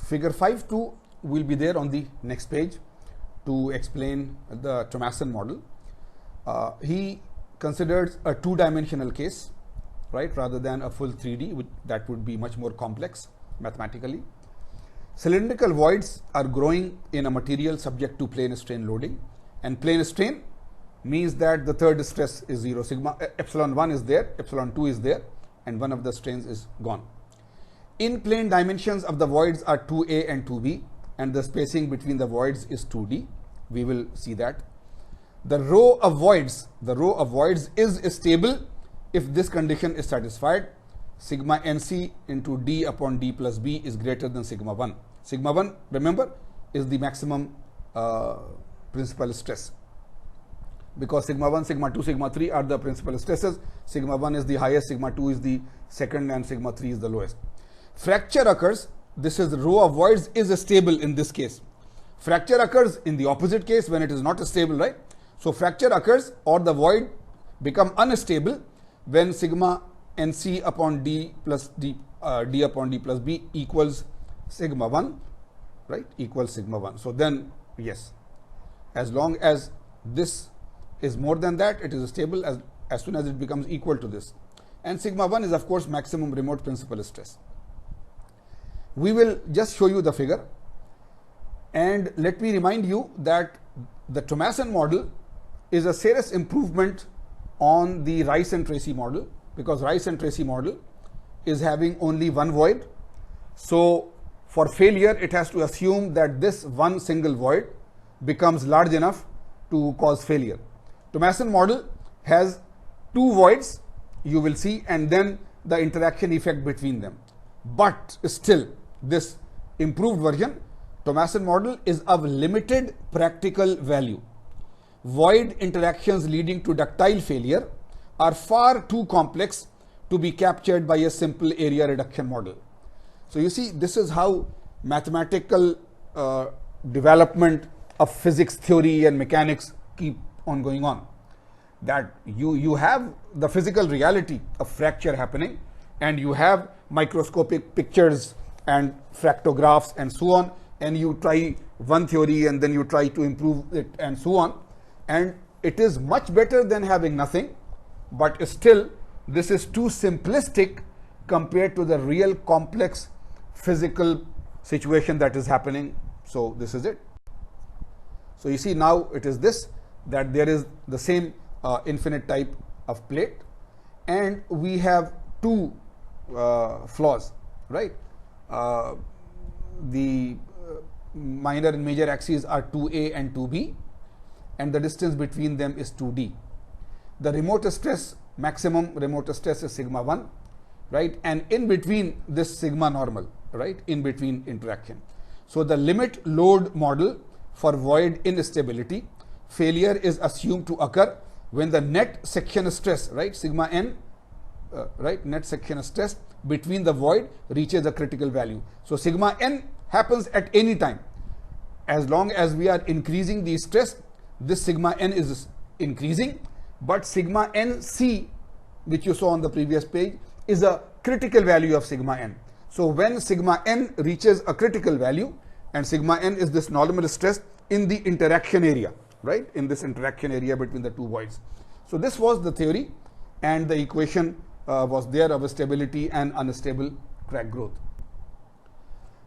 Figure 5.2 will be there on the next page to explain the Thomasson model. He considers a two-dimensional case, right, rather than a full 3D, that would be much more complex mathematically. Cylindrical voids are growing in a material subject to plane strain loading, and plane strain means that the third stress is 0. Sigma epsilon 1 is there, epsilon 2 is there, and one of the strains is gone. In plane dimensions of the voids are 2a and 2b, and the spacing between the voids is 2d. We will see that. The row of voids is stable if this condition is satisfied. Sigma nc into d upon d plus b is greater than sigma 1. Sigma 1, remember, is the maximum principal stress, because sigma 1, sigma 2, sigma 3 are the principal stresses. Sigma 1 is the highest, sigma 2 is the second, and sigma 3 is the lowest. Fracture occurs, this is the row of voids is stable in this case. Fracture occurs in the opposite case when it is not stable, right? So fracture occurs or the void become unstable when sigma nc upon d plus d, d upon d plus b equals sigma 1, right, equals sigma 1. So then, yes, as long as this is more than that, it is stable as soon as it becomes equal to this. And sigma 1 is, of course, maximum remote principal stress. We will just show you the figure, and let me remind you that the Thomasson model is a serious improvement on the Rice and Tracy model, because Rice and Tracy model is having only one void. So for failure, it has to assume that this one single void becomes large enough to cause failure. Thomasson model has two voids, you will see, and then the interaction effect between them. But still, this improved version, Thomasson model, is of limited practical value. Void interactions leading to ductile failure are far too complex to be captured by a simple area reduction model. So you see, this is how mathematical development of physics theory and mechanics keep on going on. That you have the physical reality of fracture happening, and you have microscopic pictures and fractographs and so on, and you try one theory and then you try to improve it and so on, and it is much better than having nothing, but still this is too simplistic compared to the real complex physical situation that is happening. So this is it. So you see, now it is this, that there is the same infinite type of plate, and we have two flaws, right? The minor and major axes are 2a and 2b, and the distance between them is 2d. The remote stress, maximum remote stress, is sigma 1, right? And in between this sigma normal, right, in between interaction. So the limit load model for void instability, failure is assumed to occur when the net section stress, right, sigma n, right, net section stress between the void reaches a critical value. So sigma n happens at any time. As long as we are increasing the stress, this sigma n is increasing, but sigma nc, which you saw on the previous page, is a critical value of sigma n. So when sigma n reaches a critical value, and sigma n is this normal stress in the interaction area, right, in this interaction area between the two voids. So this was the theory, and the equation was there of stability and unstable crack growth.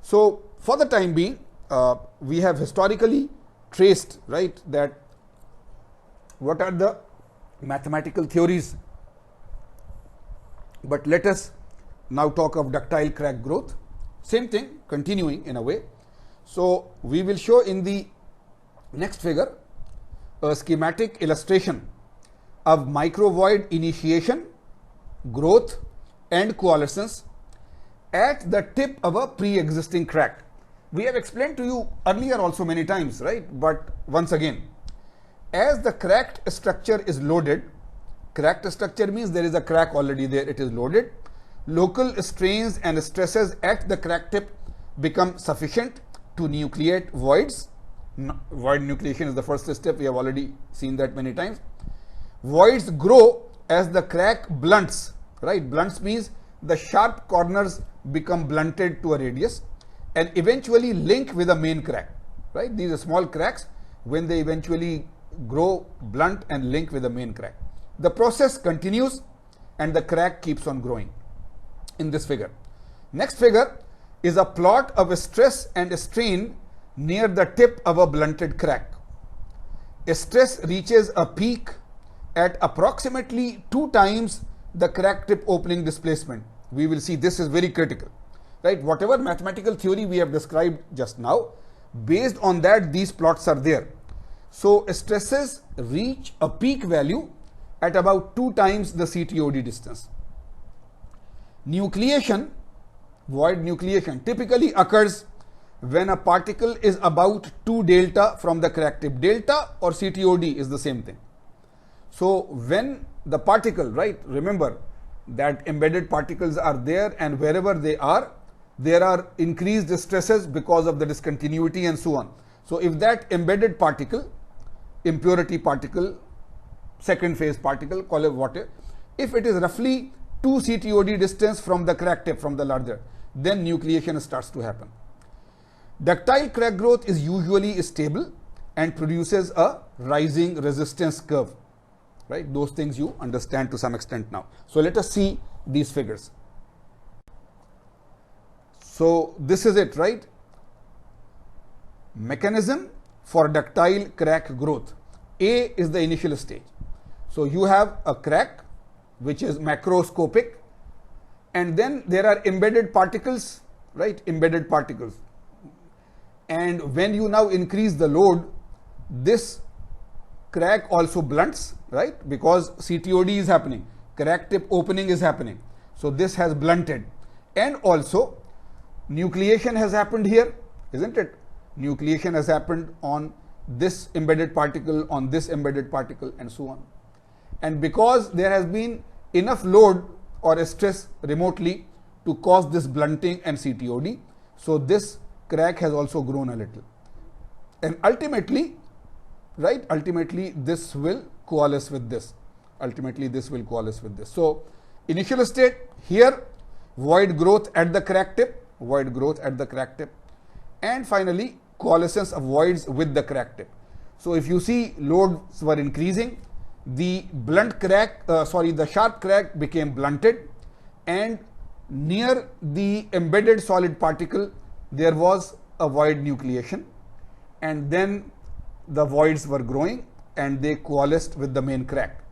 So for the time being, we have historically traced, right, that what are the mathematical theories, but let us now talk of ductile crack growth. Same thing, continuing in a way. So we will show in the next figure a schematic illustration of microvoid initiation, growth and coalescence at the tip of a pre-existing crack. We have explained to you earlier also many times, right? But once again, as the cracked structure is loaded, cracked structure means there is a crack already there, it is loaded. Local strains and stresses at the crack tip become sufficient to nucleate voids. Void nucleation is the first step, we have already seen that many times. Voids grow as the crack blunts, right? Blunts means the sharp corners become blunted to a radius, and eventually link with a main crack, right? These are small cracks when they eventually grow blunt and link with the main crack. The process continues and the crack keeps on growing in this figure. Next figure is a plot of a stress and a strain near the tip of a blunted crack. A stress reaches a peak at approximately 2 times the crack tip opening displacement. We will see this is very critical, right? Whatever mathematical theory we have described just now, based on that these plots are there. So stresses reach a peak value at about 2 times the CTOD distance. Nucleation, void nucleation, typically occurs when a particle is about 2 delta from the crack tip. Delta or CTOD is the same thing. So when the particle, right, remember that embedded particles are there, and wherever they are, there are increased stresses because of the discontinuity and so on. So if that embedded particle, impurity particle, second phase particle, call it whatever, if it is roughly 2 CTOD distance from the crack tip, from the larger, then nucleation starts to happen. Ductile crack growth is usually stable and produces a rising resistance curve, right? Those things you understand to some extent now. So let us see these figures. So this is it, right? Mechanism for ductile crack growth. A is the initial stage. So you have a crack which is macroscopic, and then there are embedded particles, right? Embedded particles. And when you now increase the load, this crack also blunts, right? Because CTOD is happening, crack tip opening is happening. So this has blunted, and also nucleation has happened here, isn't it? Nucleation has happened on this embedded particle, on this embedded particle, and so on. And because there has been enough load or a stress remotely to cause this blunting and CTOD, so this crack has also grown a little. And ultimately, right, ultimately this will coalesce with this. Ultimately this will coalesce with this. So initial state here, void growth at the crack tip, void growth at the crack tip, and finally coalescence of voids with the crack tip. So if you see loads were increasing, the blunt crack, the sharp crack became blunted, and near the embedded solid particle there was a void nucleation, and then the voids were growing and they coalesced with the main crack.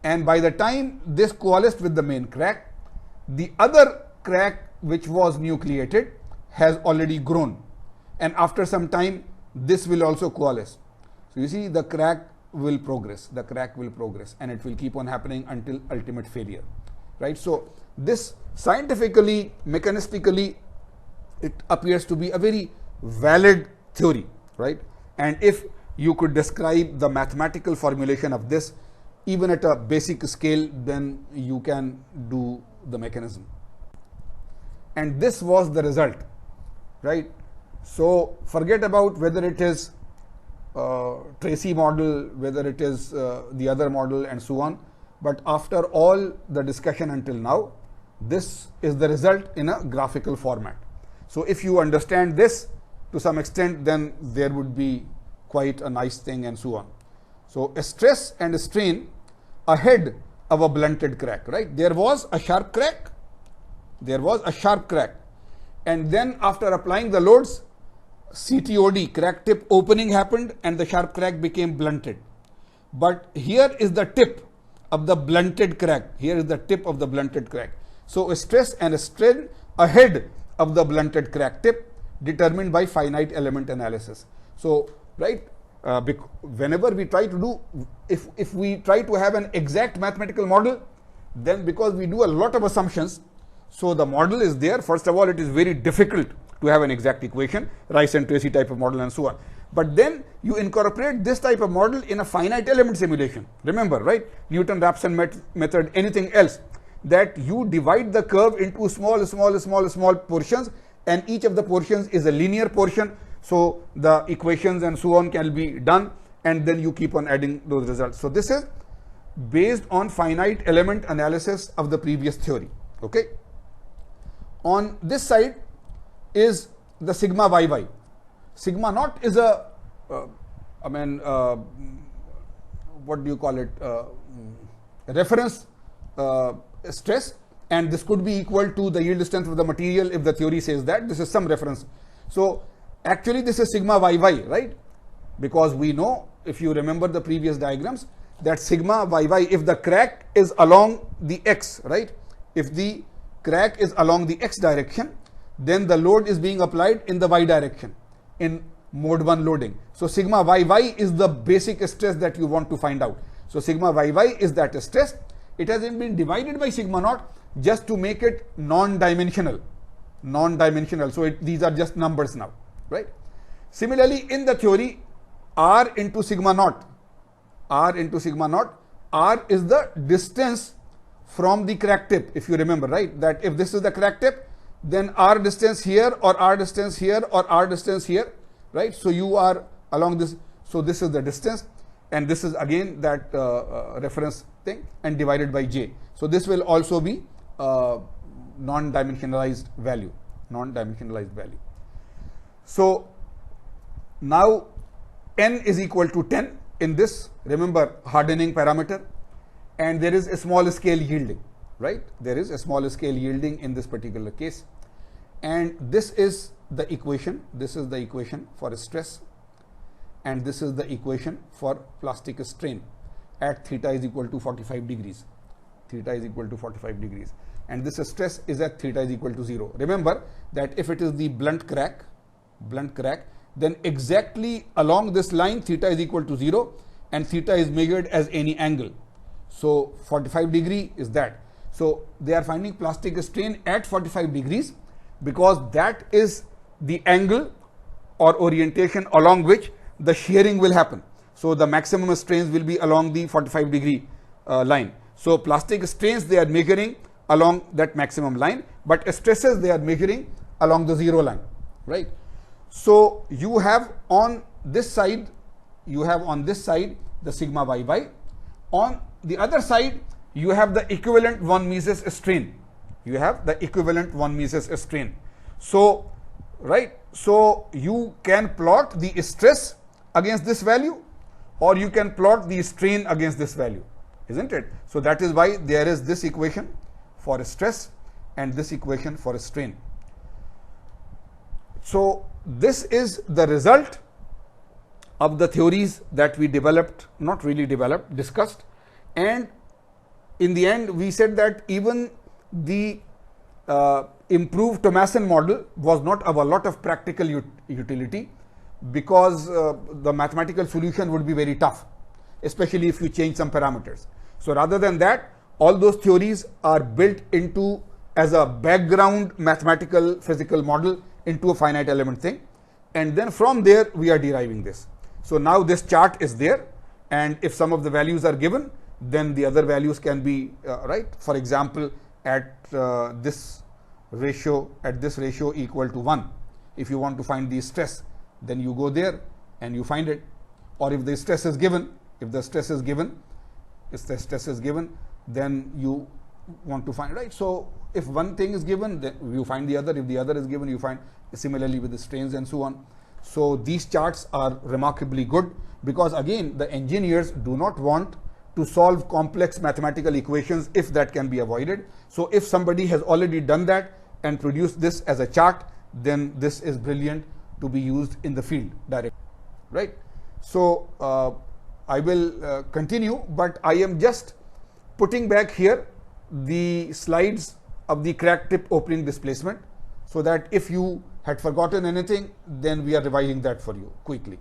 And by the time this coalesced with the main crack, the other crack which was nucleated has already grown, and after some time this will also coalesce. So you see, the crack will progress, the crack will progress, and it will keep on happening until ultimate failure, right? So this scientifically, mechanistically, it appears to be a very valid theory, right? And if you could describe the mathematical formulation of this even at a basic scale, then you can do the mechanism. And this was the result, right? So forget about whether it is Tracy model, whether it is the other model, and so on. But after all the discussion until now, this is the result in a graphical format. So if you understand this to some extent, then there would be quite a nice thing, and so on. So a stress and a strain ahead of a blunted crack, right? There was a sharp crack, and then after applying the loads, CTOD, crack tip opening happened, and the sharp crack became blunted. But here is the tip of the blunted crack. Here is the tip of the blunted crack. So a stress and a strain ahead of the blunted crack tip, determined by finite element analysis. So, right, whenever we try to do, if we try to have an exact mathematical model, then because we do a lot of assumptions, so the model is there. First of all, it is very difficult to have an exact equation, Rice and Tracy type of model, and so on. But then you incorporate this type of model in a finite element simulation. Remember, right? Newton-Raphson method, anything else, that you divide the curve into small portions, and each of the portions is a linear portion. So the equations and so on can be done, and then you keep on adding those results. So this is based on finite element analysis of the previous theory. Okay. On this side is the sigma yy. Sigma naught is a, what do you call it, reference stress, and this could be equal to the yield strength of the material if the theory says that this is some reference. So actually this is sigma yy, right? Because we know, if you remember the previous diagrams, that sigma yy, if the crack is along the x, right? If the crack is along the x direction, then the load is being applied in the y direction in mode 1 loading. So sigma yy is the basic stress that you want to find out. So sigma yy is that stress. It has been divided by sigma naught just to make it non-dimensional. So these are just numbers now, right? Similarly, in the theory, r into sigma naught, r is the distance from the crack tip, if you remember, right? That if this is the crack tip, then r distance here, or r distance here, or r distance here, right? So you are along this, so this is the distance, and this is again that reference thing, and divided by j. So this will also be non-dimensionalized value. So now n is equal to 10 in this, remember, hardening parameter, and there is a small scale yielding, right? There is a small scale yielding in this particular case, and this is the equation. This is the equation for stress, and this is the equation for plastic strain at theta is equal to 45 degrees. And this stress is at theta is equal to 0. Remember that if it is the blunt crack, then exactly along this line theta is equal to 0, and theta is measured as any angle. So 45 degree is that. So they are finding plastic strain at 45 degrees because that is the angle or orientation along which the shearing will happen. So the maximum strains will be along the 45 degree line. So plastic strains they are measuring along that maximum line, but stresses they are measuring along the 0 line, right? So you have on this side, the sigma yy. On the other side, you have the equivalent von Mises strain. So, right, so you can plot the stress against this value, or you can plot the strain against this value, isn't it? So that is why there is this equation for stress and this equation for strain. So this is the result of the theories that we discussed, and in the end we said that even the improved Thomasson model was not of a lot of practical utility, because the mathematical solution would be very tough, especially if you change some parameters. So rather than that, all those theories are built into as a background mathematical physical model into a finite element thing, and then from there we are deriving this. So now this chart is there, and if some of the values are given, then the other values can be right. For example, at this ratio equal to 1, if you want to find the stress, then you go there and you find it. Or if the stress is given, then you want to find, right? So if one thing is given, then you find the other. If the other is given, you find. Similarly with the strains and so on. So these charts are remarkably good, because again the engineers do not want to solve complex mathematical equations if that can be avoided. So if somebody has already done that and produced this as a chart, then this is brilliant to be used in the field directly, right? So I will continue, but I am just putting back here the slides of the crack tip opening displacement, so that if you had forgotten anything, then we are revising that for you quickly.